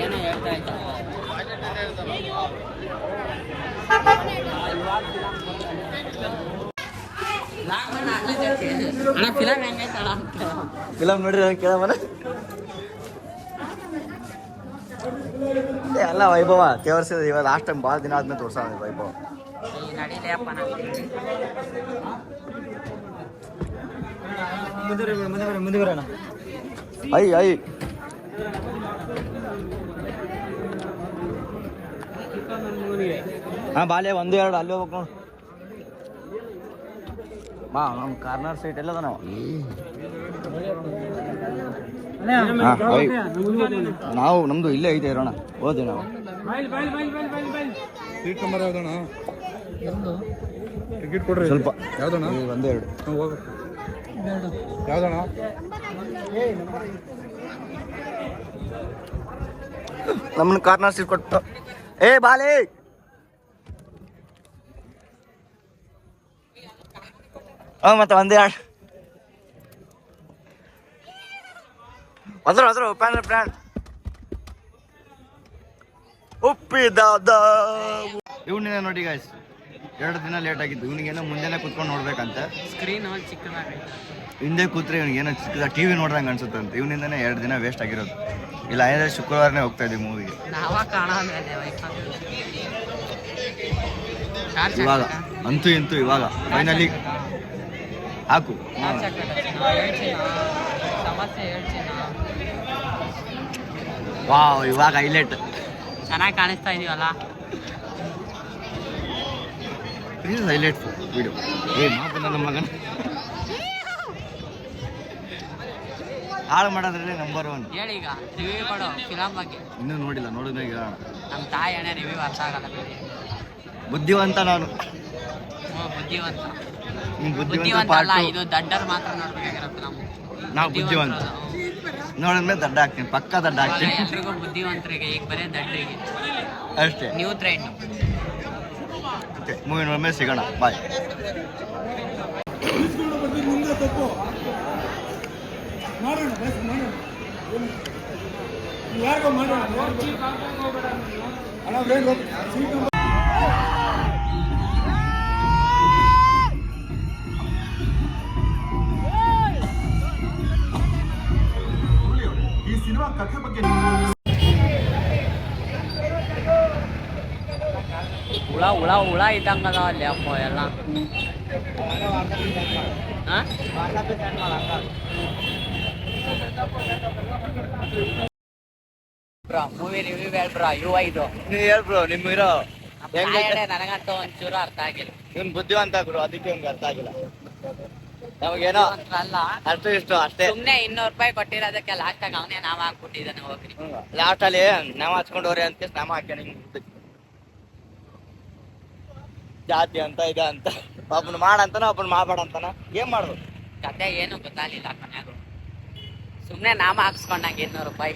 ಏನೋ ಹೇಳ್ತಾ ಇದ್ದ ಫಿಲಮ್ ನೋಡ್ರಿ ಕೇಳಮನ ಎಲ್ಲ ವೈಭವ ತೇವರ್ಸಿದ ಇವಾಗ ಲಾಸ್ಟ್ ಟೈಮ್ ಭಾಳ ದಿನ ಆದ್ಮೇಲೆ ತೋರ್ಸ ವೈಭವ ಮುಂದೆ ಬರೋಣ ಐ ಹಾಂ ಬಾಲೆ 1 2 ಅಲ್ಲಿ ಹೋಗ್ಬೇಕು ನೋಡು ಬಾ ನಮ್ಮ ಕಾರ್ನರ್ ಸೀಟ್ ಎಲ್ಲದ ನಾವು ನಾವು ನಮ್ದು ಇಲ್ಲೇ ಐತೆ ಇರೋಣ ಹೋದ್ವಿ ನಾವು ಸೀಟ್ ನಂಬರ್ ಯಾವ್ದಣ್ಣ ಟಿಕೆಟ್ ಕೊಡ್ರಿ ಸ್ವಲ್ಪ ಯಾವ್ದಣ್ಣ 1 2 ಯಾವ್ದಣ್ಣ ನಮ್ಮನ್ನ ಕಾರ್ನರ್ ಸೀಟ್ ಕೊಟ್ಟು ಏ ಬಾಲೆ ಮತ್ತೆ 1 2 ಅದ್ರ ಪ್ಲಾನ್ ಉಪ್ಪಿದಾದ ಇವನಿಗೆ ನೋಡಿ ಗಾಯ್ಸ್ 2 ದಿನ ಲೇಟ್ ಆಗಿತ್ತು ಇವನಿಗೇನೋ ಮುಂದೆನೇ ಕುತ್ಕೊಂಡು ನೋಡ್ಬೇಕಂತ ಸ್ಕ್ರೀನ್ ಚಿಕ್ಕದಾಗೈತೆ ಹಿಂದೆ ಕೂತ್ರೆ ಇವನಿಗೇನೋ ಚಿಕ್ಕದ ಟಿವಿ ನೋಡ್ದಂಗೆ ಅನ್ಸುತ್ತೆ ಅಂತ ಇವನಿಂದನೇ 2 ದಿನ ವೇಸ್ಟ್ ಆಗಿರೋದು ಇಲ್ಲ ಐದ್ರೆ ಶುಕ್ರವಾರನೇ ಹೋಗ್ತಾ ಇದ್ದೀವಿ ಮೂವಿಗೆ ಇವಾಗ ಅಂತೂ ಇಂತೂ ಇವಾಗ ಫೈನಲಿ ಹಾಕು ವಾವ್ ಇವಾಗ ಹೈಲೈಟ್ ಚೆನ್ನಾಗಿ ಕಾಣಿಸ್ತಾ ಇದೀವಲ್ಲ ಹೈಲೈಟ್ ವಿಡಿಯೋ ಏ ಬಂದ ನಮ್ಮ ಮಗನ ಹಾಳು ಮಾಡೋದ್ರಲ್ಲಿ ನಂಬರ್ 1 ಹೇಳಿ ಈಗ ರಿವ್ಯೂ ಕೊಡು ಫಿಲಮ್ ಬಗ್ಗೆ ಇನ್ನೂ ನೋಡಿಲ್ಲ ನೋಡಿದ್ರೆ ಹೇಳೋಣ ನಮ್ಮ ತಾಯಿ ಅಣ್ಣ ರಿವ್ಯೂ ಅರ್ಥ ಆಗಲ್ಲ ಬುದ್ಧಿವಂತ ನಾನು ಬುದ್ಧಿವಂತ ಬುದ್ಧಿವಂತ ಅಲ್ಲ ಇದು ದಡ್ಡರ್ ಮಾತ್ರ ನೋಡ್ಬೇಕಾಗಿರೋ ಫಿಲಮ್ ನಾವು ಬುದ್ಧಿವಂತ ನೋಡಿದ್ಮೇಲೆ ದಡ್ಡ ಹಾಕ್ತೀನಿ ಪಕ್ಕ ದಡ್ಡ ಹಾಕ್ತೀನಿ ಎಲ್ರಿಗೂ ಬುದ್ಧಿವಂತರಿಗೆ ಈಗ ಬರೀ ದಡ್ಡರಿಗೆ ಅಷ್ಟೇ ನ್ಯೂ ಟ್ರೆಂಡ್ ಓಕೆ ಮೂವಿ ನೋಡ್ಮೇಲೆ ಸಿಗೋಣ ಬಾಯ್ ಈ ಸಿನಿಮಾ ಕಥೆ ಬಗ್ಗೆ ಹುಳ ಇದ್ದಂಗದ ಅಲ್ಲಿ ಅಪ್ಪ ಎಲ್ಲ ಮೂವಿ ರಿವ್ಯೂ ಹೇಳ್ಬ್ರಾ ಇದು ನೀವು ಹೇಳ್ಬ್ರೋ ನಿಮ್ಮ ಹೀರೋ ನನಗಂತೂ ಒಂಚೂರು ಅರ್ಥ ಆಗಿಲ್ಲ ಇವನ್ ಬುದ್ಧಿವಂತ ಗುರು ಅದಕ್ಕೆ ಇವ್ನಿಗೆ ಅರ್ಥ ಆಗಿಲ್ಲ ನಮಗೇನೋ ಅಲ್ಲ ಅಷ್ಟು ಇಷ್ಟು ಅಷ್ಟೇ ಸುಮ್ನೆ 200 ರೂಪಾಯಿ ಕೊಟ್ಟಿರೋದಕ್ಕೆ ಲಾಸ್ಟ್ ಆಗ ಅವನೇ ನಾಮ ಹಾಕ್ಬಿಟ್ಟಿದ್ದಾನೆ ಹೋಗ್ರಿ ಲಾಸ್ಟ್ ಅಲ್ಲಿ ನಾಮ ಹಚ್ಕೊಂಡವ್ರೆ ಅಂತ ನಾಮ ಹಾಕ್ಯಾನ ಜಾತಿ ಅಂತ ಇದೆ ಅಂತ ಒಬ್ಬನ ಮಾಡಂತಾನ ಒಬ್ಬನ ಮಾಡಬೇಡ ಅಂತಾನ ಏನ್ ಮಾಡ್ಬೇಕು ಕತೆ ಏನು ಗೊತ್ತಾಗಲಿಲ್ಲ ಕೊನೆಗೂ ಸುಮ್ನೆ ನಾಮ ಹಾಕ್ಸ್ಕೊಂಡಂಗೆ 200 ರೂಪಾಯಿ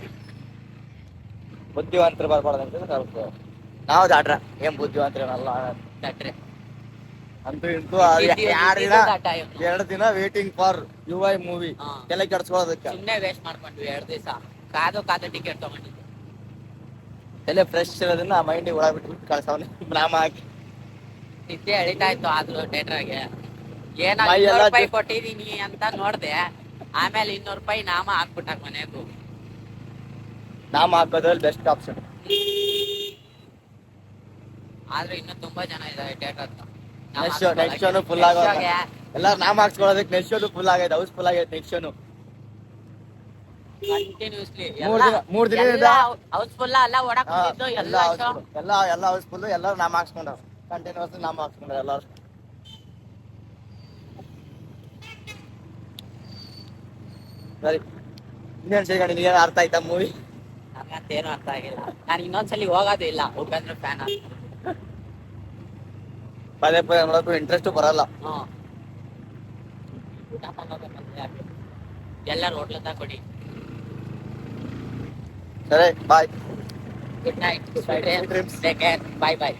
ಬುದ್ಧಿವಂತರು ಬರ್ಬಾರ್ದಂತ ಸ್ವಲ್ಪ ನಾವು ದಾಟ್ರ ಏನ್ ಬುದ್ಧಿವಂತರೇನಲ್ಲ ದಟ್ರೆ ಅಂತೂ ಇಂತೂ 2 ದಿನ ವೇಟಿಂಗ್ ಫಾರ್ UI ಮೂವಿ ತಲೆ ಕೆಡ್ಸ್ಕೊಳ್ಳೋದಕ್ಕೆ ಸುಮ್ನೆ ವೇಸ್ಟ್ ಮಾಡ್ಕೊಂಡ್ವಿ 2 ದಿವಸ ಕಾದು ಟಿಕೆಟ್ ತಗೊಂಡಿದ್ವಿ ತಲೆ ಫ್ರೆಶ್ ಇರೋದನ್ನ ಮೈಂಡಿಗೆ ಒಳಗೆ ಬಿಟ್ಬಿಟ್ಟು ಕಳ್ಸವನೆ ನಾಮ ಹಾಕಿ ನಿದ್ದೆ ಎಳಿತಾ ಇತ್ತು ಆದ್ರೂ ಥಿಯೇಟರ್ಗೆ ಏನೋ 200 ರೂಪಾಯಿ ಕೊಟ್ಟಿದೀನಿ ಅಂತ ನೋಡ್ದೆ ಆಮೇಲೆ 200 ರೂಪಾಯಿ ನಾಮ ಹಾಕ್ಬಿಟ್ಟಾಗ ಮನೆಗೂ ನಾಮ ಹಾಕೋದ್ರಲ್ಲಿ ಬೆಸ್ಟ್ ಆಪ್ಷನ್ ಆದ್ರೆ ಇನ್ನು ತುಂಬಾ ಜನ ಇದಾರೆ ಥಿಯೇಟರ್ ನೆಕ್ಸ್ಟ್ ಶೋನು ಫುಲ್ ಆಗೋ ಎಲ್ಲಾರು ನಾಮ ಹಾಕ್ಸ್ಕೊಳ್ಳೋದಕ್ಕೆ ನೆಕ್ಸ್ಟ್ ಶೋನು ಫುಲ್ ಆಗೈತೆ ಹೌಸ್ ಫುಲ್ ಆಗೈತೆ ನೆಕ್ಸ್ಟ್ ಶೋನು ಕಂಟಿನ್ಯೂಸ್ಲಿ 3 ದಿನದಿಂದ ಹೌಸ್ಫುಲ್ ಅಲ್ಲ ಓಡಕ್ ಎಲ್ಲ ಹೌಸ್ಫುಲ್ ಎಲ್ಲರೂ ನಾಮ ಹಾಕ್ಸ್ಕೊಂಡವ್ ಕಂಟಿನ್ಯೂಸ್ ನಾಮ ಹಾಕ್ಸ್ಕೊಂಡ್ರು ಎಲ್ಲರೂ ಸರಿ ಇನ್ನೇನು ಸಿಗೋಣ ನಿನಗೆ ಅರ್ಥ ಆಯ್ತಾ ಮೂವಿ ನನಗಂತೇನು ಅರ್ಥ ಆಗಿಲ್ಲ ನಾನು ಇನ್ನೊಂದ್ಸಲಿ ಹೋಗೋದು ಇಲ್ಲ ಉಪೇಂದ್ರ ಫ್ಯಾನ್ ಪದೇ ನೋಡೋದು ಇಂಟ್ರೆಸ್ಟ್ ಬರಲ್ಲ ಊಟ ಎಲ್ಲರೂ ಹೋಟ್ಲದ ಕೊಡಿ ಸರಿ bye good night take care bye ಬಾಯ್